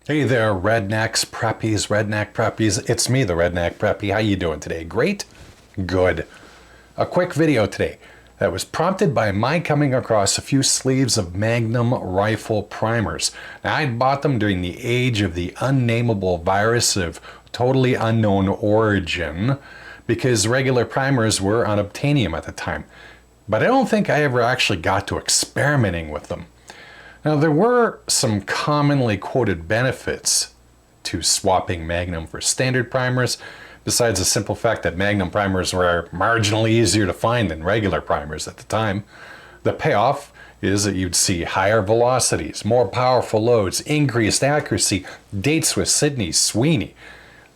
Hey there, Rednecks, Preppies, Redneck Preppies. It's me, the Redneck Preppy. How you doing today? Great? Good. A quick video today that was prompted by my coming across a few sleeves of Magnum rifle primers. Now, I'd bought them during the age of the unnameable virus of totally unknown origin because regular primers were unobtainium at the time. But I don't think I ever actually got to experimenting with them. Now, there were some commonly quoted benefits to swapping Magnum for standard primers, besides the simple fact that Magnum primers were marginally easier to find than regular primers at the time. The payoff is that you'd see higher velocities, more powerful loads, increased accuracy, dates with Sidney Sweeney.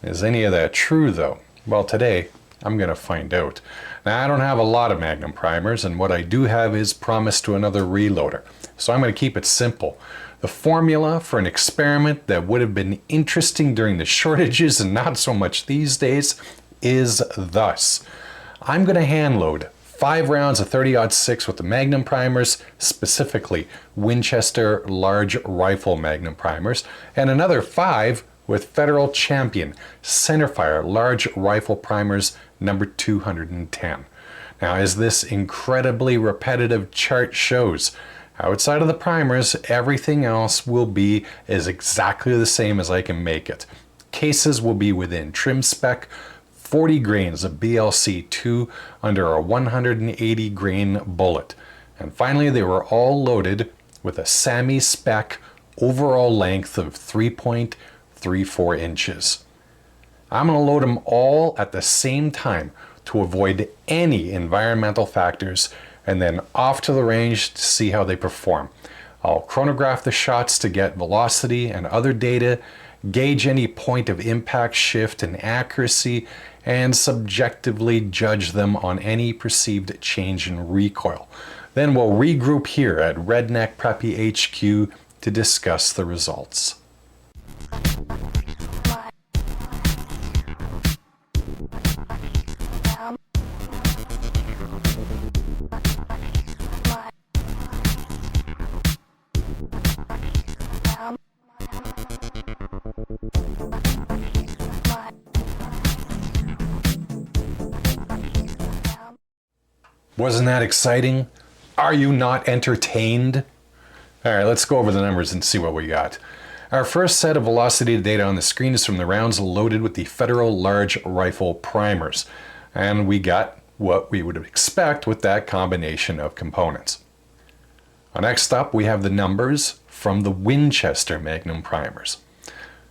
Is any of that true, though? Well, today I'm going to find out. Now, I don't have a lot of Magnum primers, and what I do have is promised to another reloader. So I'm going to keep it simple. The formula for an experiment that would have been interesting during the shortages and not so much these days is thus. I'm going to hand load 5 rounds of 30-06 with the Magnum primers, specifically Winchester large rifle Magnum primers, and another 5 with Federal Champion centerfire large rifle primers number 210. Now, as this incredibly repetitive chart shows, outside of the primers, everything else will be as exactly the same as I can make it. Cases will be within trim spec, 40 grains of BLC2 under a 180 grain bullet. And finally, they were all loaded with a SAMI spec overall length of 3.34 inches. I'm going to load them all at the same time to avoid any environmental factors, and then off to the range to see how they perform. I'll chronograph the shots to get velocity and other data, gauge any point of impact shift and accuracy, and subjectively judge them on any perceived change in recoil. Then we'll regroup here at Redneck Preppy HQ to discuss the results. Wasn't that exciting? Are you not entertained? All right, let's go over the numbers and see what we got. Our first set of velocity data on the screen is from the rounds loaded with the Federal large rifle primers. And we got what we would expect with that combination of components. Next up, we have the numbers from the Winchester Magnum primers.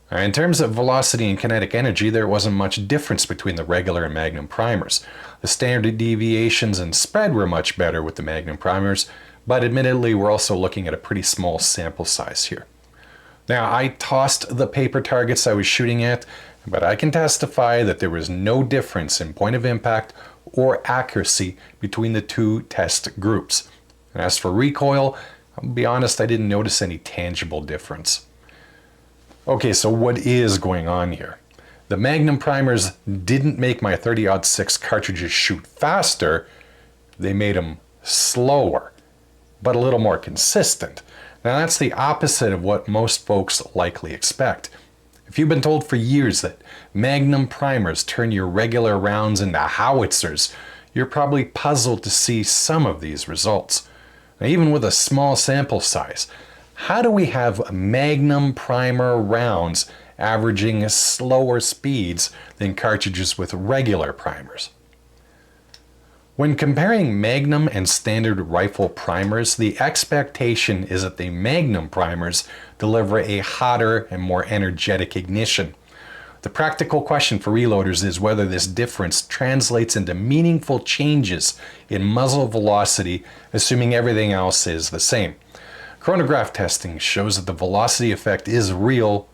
In terms of velocity and kinetic energy, there wasn't much difference between the regular and Magnum primers. The standard deviations and spread were much better with the Magnum primers, but admittedly we're also looking at a pretty small sample size here. Now, I tossed the paper targets I was shooting at, but I can testify that there was no difference in point of impact or accuracy between the two test groups. And as for recoil, I'll be honest, I didn't notice any tangible difference. Okay, so what is going on here? The Magnum primers didn't make my 30-06 cartridges shoot faster, they made them slower, but a little more consistent. Now that's the opposite of what most folks likely expect. If you've been told for years that Magnum primers turn your regular rounds into howitzers, you're probably puzzled to see some of these results. Now, even with a small sample size, how do we have Magnum primer rounds averaging slower speeds than cartridges with regular primers? When comparing Magnum and standard rifle primers, the expectation is that the Magnum primers deliver a hotter and more energetic ignition. The practical question for reloaders is whether this difference translates into meaningful changes in muzzle velocity, assuming everything else is the same. Chronograph testing shows that the velocity effect is real,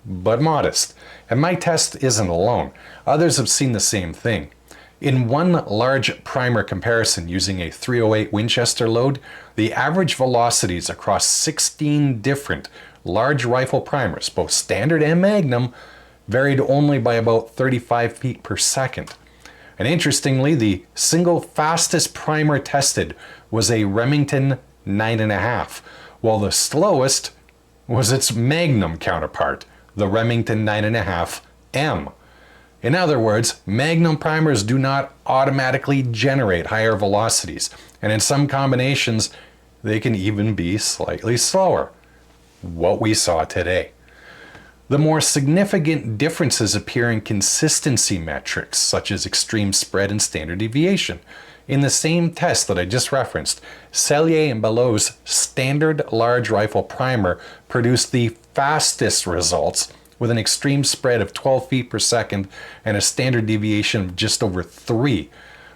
but modest. And my test isn't alone. Others have seen the same thing. In one large primer comparison using a 308 Winchester load, the average velocities across 16 different large rifle primers, both standard and Magnum, varied only by about 35 feet per second. And interestingly, the single fastest primer tested was a Remington 9.5, while the slowest was its Magnum counterpart, the Remington 9.5M. In other words, Magnum primers do not automatically generate higher velocities, and in some combinations, they can even be slightly slower. What we saw today. The more significant differences appear in consistency metrics, such as extreme spread and standard deviation. In the same test that I just referenced, Sellier and Bellot's standard large rifle primer produced the fastest results with an extreme spread of 12 feet per second and a standard deviation of just over 3,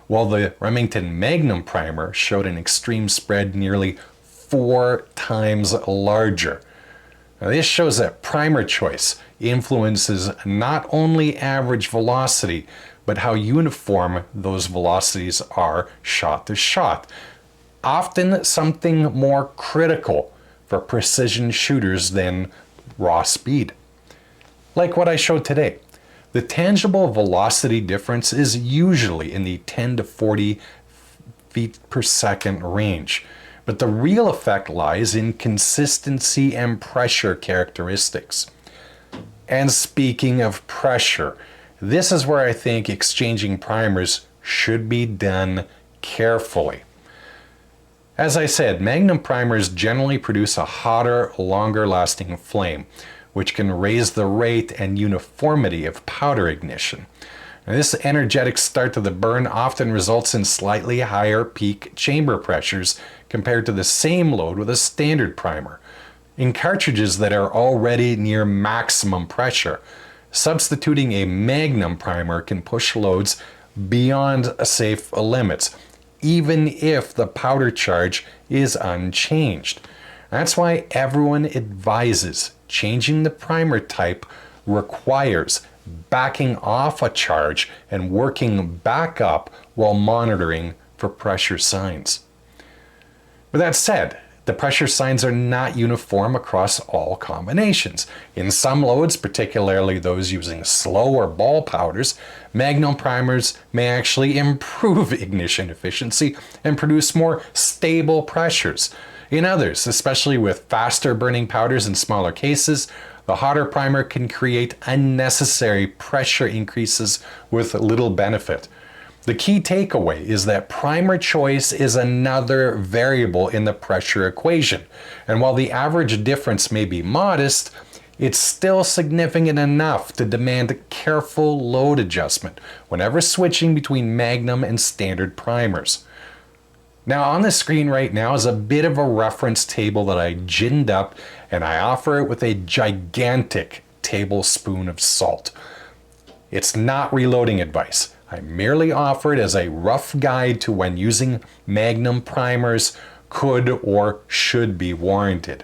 while the Remington Magnum primer showed an extreme spread nearly 4 times larger. Now, this shows that primer choice influences not only average velocity, but how uniform those velocities are shot to shot. Often something more critical for precision shooters than raw speed. Like what I showed today, the tangible velocity difference is usually in the 10 to 40 feet per second range, but the real effect lies in consistency and pressure characteristics. And speaking of pressure, this is where I think exchanging primers should be done carefully. As I said, Magnum primers generally produce a hotter, longer lasting flame, which can raise the rate and uniformity of powder ignition. Now, this energetic start to the burn often results in slightly higher peak chamber pressures compared to the same load with a standard primer. In cartridges that are already near maximum pressure, substituting a Magnum primer can push loads beyond safe limits, even if the powder charge is unchanged. That's why everyone advises changing the primer type requires backing off a charge and working back up while monitoring for pressure signs. With that said, the pressure signs are not uniform across all combinations. In some loads, particularly those using slower ball powders, Magnum primers may actually improve ignition efficiency and produce more stable pressures. In others, especially with faster burning powders in smaller cases, the hotter primer can create unnecessary pressure increases with little benefit. The key takeaway is that primer choice is another variable in the pressure equation, and while the average difference may be modest, it's still significant enough to demand careful load adjustment whenever switching between Magnum and standard primers. Now on the screen right now is a bit of a reference table that I ginned up, and I offer it with a gigantic tablespoon of salt. It's not reloading advice. I merely offer it as a rough guide to when using Magnum primers could or should be warranted.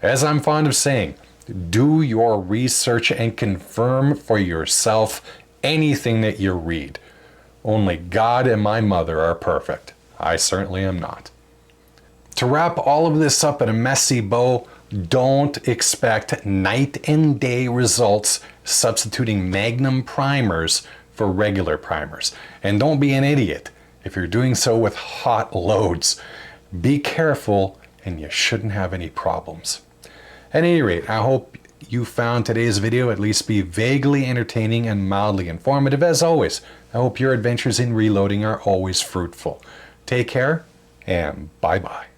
As I'm fond of saying, do your research and confirm for yourself anything that you read. Only God and my mother are perfect. I certainly am not. To wrap all of this up in a messy bow, don't expect night and day results substituting Magnum primers for regular primers. And don't be an idiot if you're doing so with hot loads. Be careful and you shouldn't have any problems. At any rate, I hope you found today's video at least be vaguely entertaining and mildly informative. As always, I hope your adventures in reloading are always fruitful. Take care and bye-bye.